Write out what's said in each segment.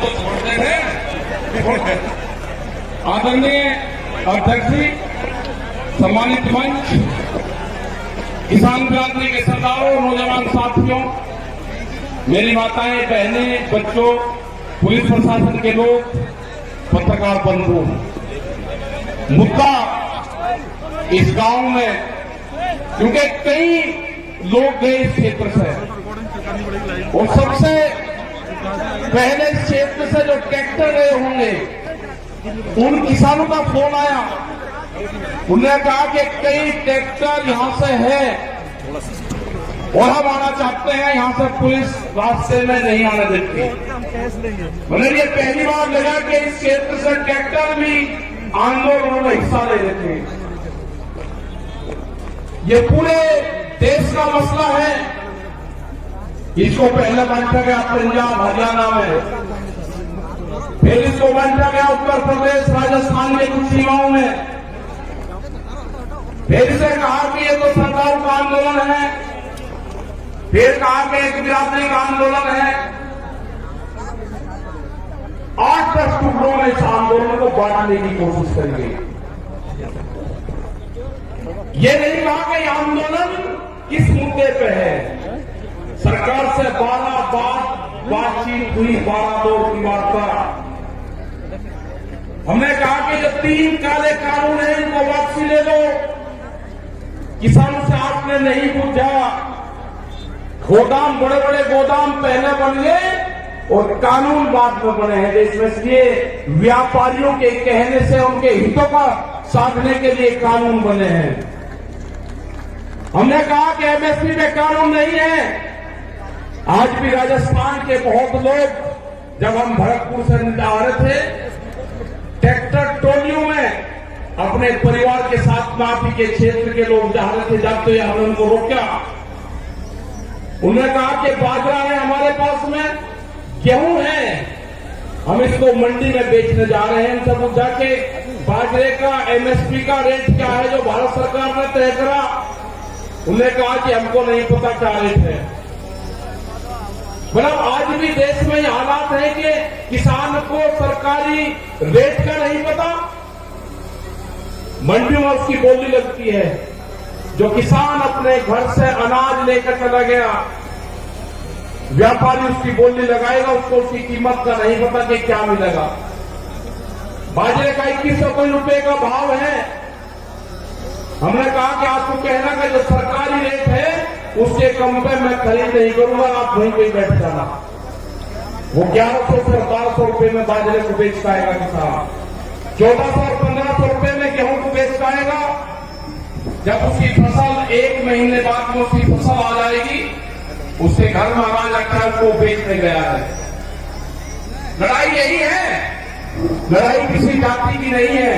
तो छोड़ते थे। आदरणीय अध्यक्ष जी, सम्मानित मंच, किसान क्रांति के सरदारों, नौजवान साथियों, मेरी माताएं, बहनें, बच्चों, पुलिस प्रशासन के लोग, पत्रकार बंधु, मुद्दा इस गांव में, क्योंकि कई लोग गए इस क्षेत्र से और सबसे पहले इस क्षेत्र से जो ट्रैक्टर गए होंगे उन किसानों का फोन आया। उन्होंने कहा कि कई ट्रैक्टर यहां से है और हम आना चाहते हैं, यहां से पुलिस रास्ते में नहीं आने देती। मतलब ये पहली बार लगा कि इस क्षेत्र से ट्रैक्टर भी आंदोलन में हिस्सा ले रहे थे। ये पूरे देश का मसला है। इसको पहले बांटा गया पंजाब हरियाणा में, फिर इसको बांटा गया उत्तर प्रदेश राजस्थान के कुछ सीमाओं में, फिर इसे कहा कि ये तो सरकार का आंदोलन है, फिर कहा कि एक बिरादरी का आंदोलन है। 8-10 टुकड़ों में इस आंदोलन को बांटने की कोशिश करेंगे। ये नहीं कहा कि यह आंदोलन किस मुद्दे पे है। सरकार से 12 बार बातचीत हुई, 12 दौर की वार्ता। हमने कहा कि जो 3 काले कानून हैं इनको वापसी ले लो। किसानों से आपने नहीं पूछा। गोदाम, बड़े बड़े गोदाम पहले बन गए और कानून बाद में बने हैं देश में, इसलिए व्यापारियों के कहने से उनके हितों का साधने के लिए कानून बने हैं। हमने कहा कि एमएसपी में कानून नहीं है। आज भी राजस्थान के बहुत लोग, जब हम भरतपुर से आ रहे थे, ट्रैक्टर ट्रॉलियों में अपने परिवार के साथ माफी के क्षेत्र के लोग जा रहे थे, जाते हुए हमने उनको रोका। उन्होंने कहा कि बाजरा है हमारे पास में, गेहूं है, हम इसको मंडी में बेचने जा रहे हैं। सब जाके बाजरे का एमएसपी का रेट क्या है जो भारत सरकार ने तय करा। उन्होंने कहा कि हमको नहीं पता क्या रेट है। मतलब आज भी देश में ये हालात है कि किसान को सरकारी रेट का नहीं पता। मंडियों में उसकी बोली लगती है। जो किसान अपने घर से अनाज लेकर चला गया, व्यापारी उसकी बोली लगाएगा, उसको उसकी कीमत का नहीं पता कि क्या मिलेगा। बाजरे का 2100 रुपए का भाव है। हमने कहा कि आपको कहना कि जो सरकारी रेट है उसके कम पे मैं खरीद नहीं करूंगा, आप वहीं पे बैठ जाना। वो 1100 से 1200 रुपए में बाजरे को बेच पाएगा किसान, 1400 और 1500 रुपए में गेहूं को बेच पाएगा। जब उसकी फसल 1 महीने बाद में उसकी फसल आ जाएगी, उसके घर में अनाज रखा है, उसको बेचने गया है। लड़ाई यही है। लड़ाई किसी जाति की नहीं है।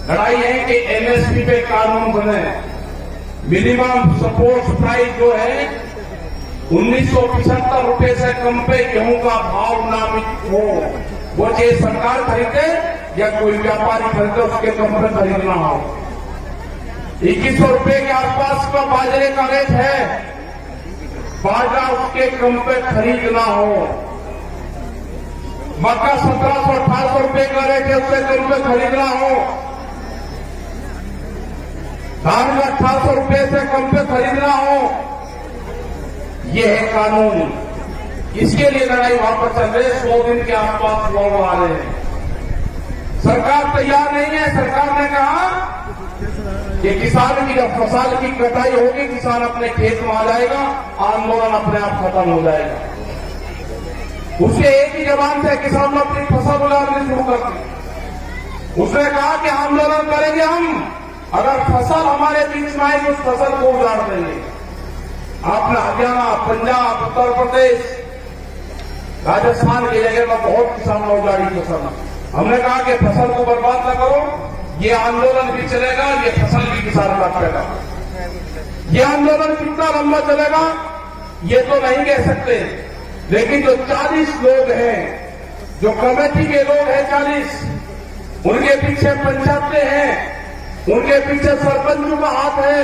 लड़ाई है कि एमएसपी पे कानून बने। मिनिमम सपोर्ट प्राइस जो है 1975 रुपए से कम पे गेहूं का भाव नामित हो। वो चाहे सरकार खरीदे या कोई व्यापारी खरीदे, उसके कम पे खरीदना हो। 2100 रुपए के आसपास का बाजरे का रेट है। बाजरा उसके कम पे खरीदना हो। मक्का 1700-1800 रुपए का रेट है, उससे कम पे खरीदना हो। धान में 1800 रुपए से कम पे खरीदना हो। ये है कानून। इसके लिए लड़ाई वहां पर चल रही है। 100 दिन के आसपास लोग आ रहे हैं। सरकार तैयार नहीं है। सरकार ने कहा कि किसान की जब फसल की कटाई होगी, किसान अपने खेत में आ जाएगा, आंदोलन अपने आप खत्म हो जाएगा। उसके एक ही जबान से किसान अपनी फसल उड़ानी शुरू कर दी। उसने कहा कि आंदोलन करेंगे हम, अगर फसल हमारे बीच में आएगी उस फसल को उजाड़ देंगे। आपने हरियाणा, पंजाब, उत्तर प्रदेश, राजस्थान की जगह में बहुत किसानों उजाड़ी फसल। हमने कहा कि फसल को बर्बाद न करो, ये आंदोलन भी चलेगा, ये फसल भी किसान काटेगा। ये आंदोलन कितना लंबा चलेगा ये तो नहीं कह सकते, लेकिन जो 40 लोग हैं, जो कमेटी के लोग हैं 40, उनके पीछे पंचायतें हैं, उनके पीछे सरपंचों का हाथ है।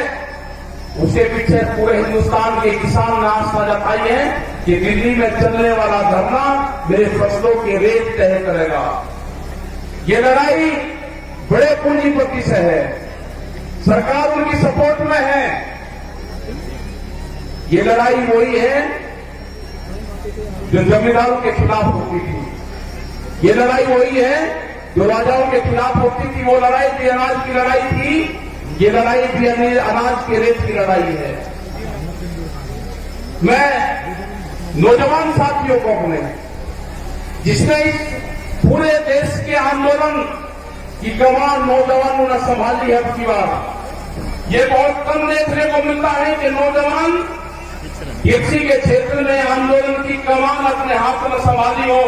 उसके पीछे पूरे हिंदुस्तान के किसान ने आस्था जताई है कि दिल्ली में चलने वाला धरना मेरे फसलों के रेट तय करेगा। ये लड़ाई बड़े पूंजीपति से है, सरकार उनकी सपोर्ट में है। ये लड़ाई वही है जो जमींदारों के खिलाफ होती थी, ये लड़ाई वही है जो राजाओं के खिलाफ होती थी। वो लड़ाई भी अनाज की लड़ाई थी, ये लड़ाई भी अनाज के रेट की लड़ाई है। मैं नौजवान साथियों को अपने, जिसने इस पूरे देश के आंदोलन की कमान नौजवानों ने संभाली है अब की बार। ये बहुत कम देखने को मिलता है कि नौजवान किसी के क्षेत्र में आंदोलन की कमान अपने हाथ में संभाली हो,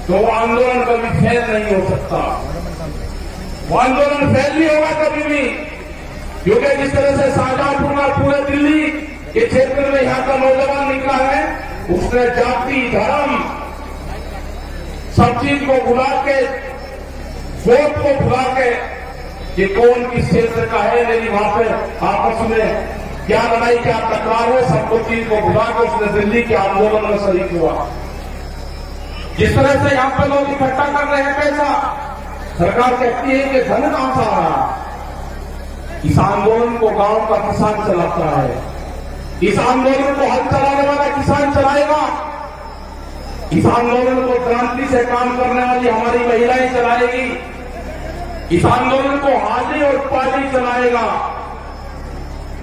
तो वो आंदोलन कभी फेल नहीं हो सकता। वो आंदोलन फेल नहीं होगा कभी भी, क्योंकि जिस तरह से शाहजहांपुर का पूरे दिल्ली के क्षेत्र में यहां का नौजवान निकला है, उसने जाति धर्म सब चीज को भुला के, वोट को भुला के, कि कौन किस क्षेत्र का है, मेरी वहां पर आपस में क्या लड़ाई क्या तकरार है, सबको चीज को भुला के उसने दिल्ली के आंदोलन में शरीक हुआ। जिस तरह से यहां पर लोग इकट्ठा कर रहे हैं पैसा, सरकार कहती है कि धन कहां से आ रहा। इस आंदोलन को गांव का किसान चलाता है, इस आंदोलन को हल चलाने वाला किसान चलाएगा, इस आंदोलन को क्रांति से काम करने वाली हमारी महिलाएं चलाएगी, इस आंदोलन को हाजी और पाजी चलाएगा।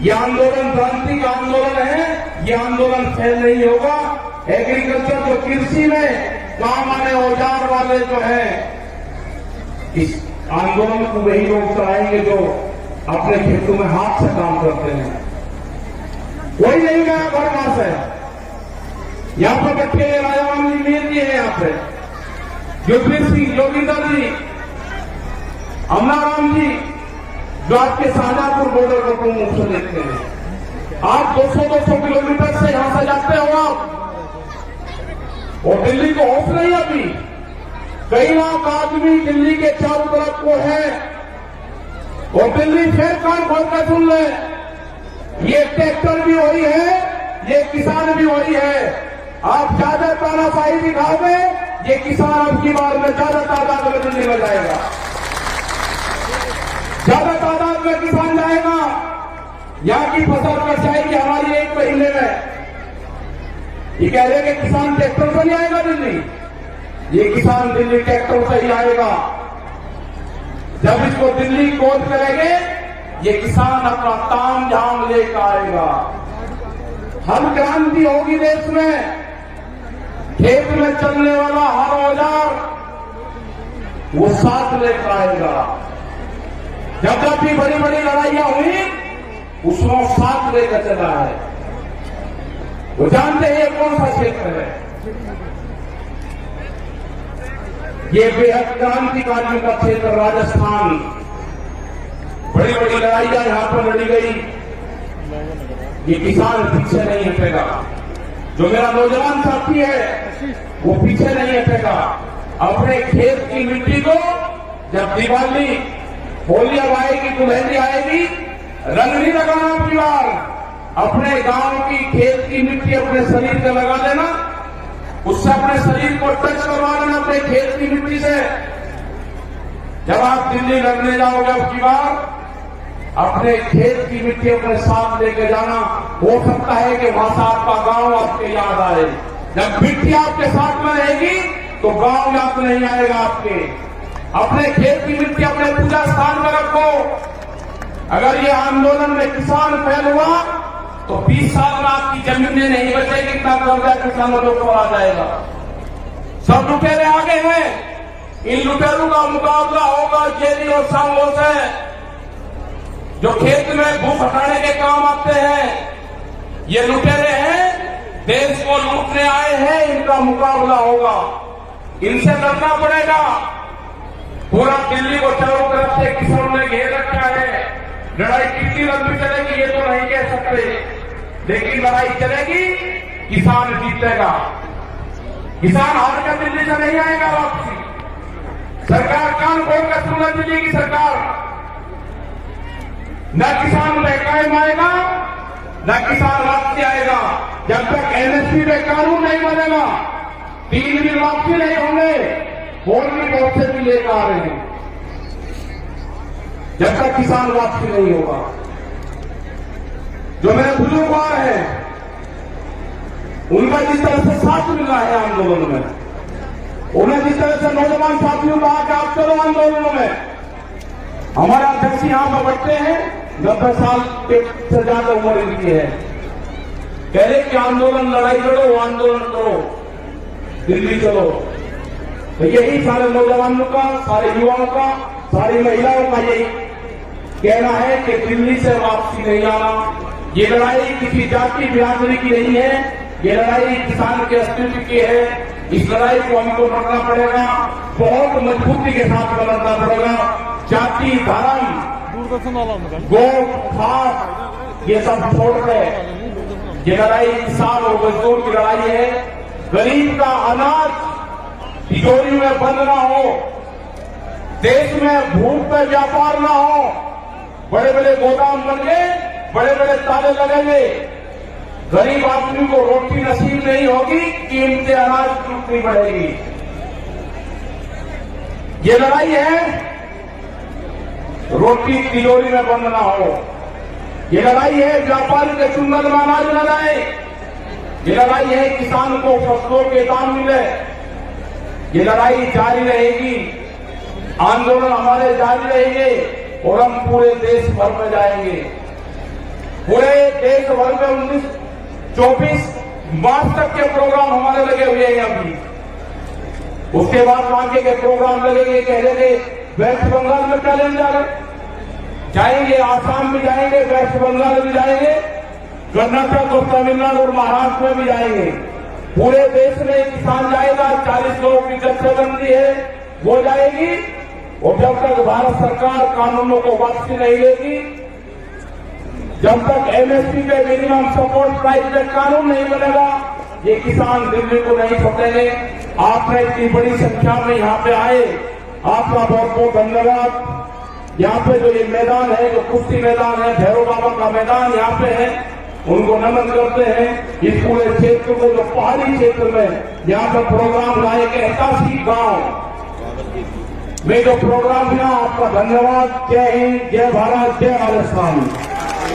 यह आंदोलन क्रांति का आंदोलन है, यह आंदोलन फेल नहीं होगा। एग्रीकल्चर जो कृषि में काम आने औजार वाले जो है, इस आंदोलन को वही लोग चलाएंगे जो अपने खेतों में हाथ से काम करते हैं। कोई नहीं गया बरगाह से, यहां पर बैठे राजाराम जी मीर जी है, यहां पे युगवीर सिंह जोगिंदर जी, अमनाराम जी, जो आपके शाहजहांपुर बॉर्डर को प्रमुख से देखते हैं। आप 200-200 किलोमीटर से यहां से जाते हो आप, और दिल्ली को ऑफ नहीं अभी। कई लाख आदमी दिल्ली के चारों तरफ को है, और दिल्ली फिर कान खोल कर सुन ले, ये ट्रैक्टर भी वही है, ये किसान भी वही है। आप ज्यादा तानाशाही दिखाओगे, ये किसान अब की बार में ज्यादा तादाद में दिल्ली में जाएगा, ज्यादा तादाद में किसान जाएगा। यहां की फसल कट जाएगी हमारी 1 महीने में। ये कह रहे कि किसान ट्रैक्टर से नहीं आएगा दिल्ली, ये किसान दिल्ली ट्रैक्टर से ही आएगा। जब इसको दिल्ली कोच करेंगे, ये किसान अपना ताम झाम लेकर आएगा। हर क्रांति होगी देश में, खेत में चलने वाला हर औजार वो साथ लेकर आएगा। जब जब भी बड़ी बड़ी लड़ाइयां हुई, उसमें साथ लेकर चला है। वो जानते हैं ये कौन सा क्षेत्र है, ये बेहद क्रांतिकारियों का क्षेत्र राजस्थान। बड़ी बड़ी लड़ाइयां यहां पर लड़ी गई, ये किसान पीछे नहीं हटेगा। जो मेरा नौजवान साथी है वो पीछे नहीं हटेगा। अपने खेत की मिट्टी को जब दिवाली होली अब आएगी, दुल्हनी आएगी, रंग नहीं लगाना आपकी बार। अपने गांव की खेत की मिट्टी अपने शरीर पे लगा देना, उससे अपने शरीर को टच करवा लेना अपने खेत की मिट्टी से। जब आप दिल्ली लड़ने जाओगे अब की बार, अपने खेत की मिट्टी अपने साथ लेके जाना। हो सकता है कि वहां से आपका गांव आपके याद आए। जब मिट्टी आपके साथ में रहेगी तो गांव याद नहीं आएगा आपके। अपने खेत की मिट्टी अपने पूजा स्थान में रखो। अगर ये आंदोलन में किसान फेल हुआ तो 20 साल में आपकी जमीनें नहीं बचेगी, इतना कर्जा किसानों के ऊपर आ जाएगा। सब लुटेरे आगे हैं, इन लुटेरों का मुकाबला होगा जेली और सांगों से, जो खेत में भूख हटाने के काम आते हैं। ये लुटेरे हैं, देश को लूटने आए हैं, इनका मुकाबला होगा, इनसे लड़ना पड़ेगा। पूरा दिल्ली को चारों तरफ से किसानों ने घेर रखा है। लड़ाई कितनी लंबी चलेगी ये तो नहीं कह सकते, लेकिन लड़ाई चलेगी, किसान जीतेगा। किसान हार कर दिल्ली से नहीं आएगा वापसी। सरकार कान खोल कर सुनना, दिल्ली की सरकार न किसान पे कायम आएगा, न किसान वापसी आएगा। जब तक एमएसपी पे कानून नहीं बनेगा, 3 दिन वापसी नहीं होंगे, और भी बहुत से भी लेकर आ रहे हैं। जब तक किसान वापसी नहीं होगा, जो मेरे बुजुर्ग हैं उनका जिस तरह से साथ मिल रहा है आंदोलन में, उन्हें जिस तरह से नौजवान साथियों का आके आप चलो आंदोलनों में, हमारे अध्यक्ष यहां पर बैठते हैं, 90 साल से ज्यादा उम्र इनकी है, कह रहे कि आंदोलन लड़ाई लड़ो, आंदोलन करो, दिल्ली चलो। तो यही सारे नौजवानों का, सारे युवाओं का, सारी महिलाओं का यही कहना है कि दिल्ली से वापसी नहीं आना। ये लड़ाई किसी जाति बिरादरी की नहीं है, ये लड़ाई किसान के अस्तित्व की है। इस लड़ाई को हमको लड़ना पड़ेगा, बहुत मजबूती के साथ लड़ना पड़ेगा। जाति, धर्म, गो, खास ये सब छोड़कर ये लड़ाई किसान और मजदूर की लड़ाई है। गरीब का अनाज तिजोरी में बंद ना हो, देश में भूख पे व्यापार ना हो, बड़े बड़े गोदाम बनेंगे, बड़े बड़े ताले लगेंगे, गरीब आदमी को रोटी नसीब नहीं होगी, कीमतें अनाज की उतनी बढ़ेगी। ये लड़ाई है रोटी तिजोरी में बंद ना हो, ये लड़ाई है व्यापारी के चुंगल में अनाज न जाए, ये लड़ाई है किसान को फसलों के दाम मिले। ये लड़ाई जारी रहेगी, आंदोलन हमारे जारी रहेंगे और हम पूरे देश भर में जाएंगे। पूरे देश भर में 24 मार्च तक के प्रोग्राम हमारे लगे हुए हैं अभी। उसके बाद आगे के प्रोग्राम लगेंगे, कह रहे वेस्ट बंगाल में कैलेंडर जाएंगे, आसाम में जाएंगे, वेस्ट बंगाल में जाएंगे, कर्नाटक और तमिलनाडु और महाराष्ट्र में भी जाएंगे। पूरे देश में किसान जाएगा, 40 लोगों की जत्थेबंदी है वो जाएगी। और जब तक भारत सरकार कानूनों को वापसी नहीं लेगी, जब तक एमएसपी पे मिनिमम सपोर्ट प्राइस पे कानून नहीं बनेगा, ये किसान दिल्ली को नहीं छोड़ेंगे। आपने इतनी बड़ी संख्या में यहाँ पे आए, आपका बहुत बहुत धन्यवाद। यहाँ पे जो ये मैदान है, जो कुश्ती मैदान है, भैरव बाबा का मैदान यहाँ पे है, उनको नमन करते हैं। इस पूरे क्षेत्र को, जो पहाड़ी क्षेत्र में यहाँ पर प्रोग्राम लाए के 81 गांव में जो प्रोग्राम किया, आपका धन्यवाद। जय हिंद, जय भारत, जय राजस्थान।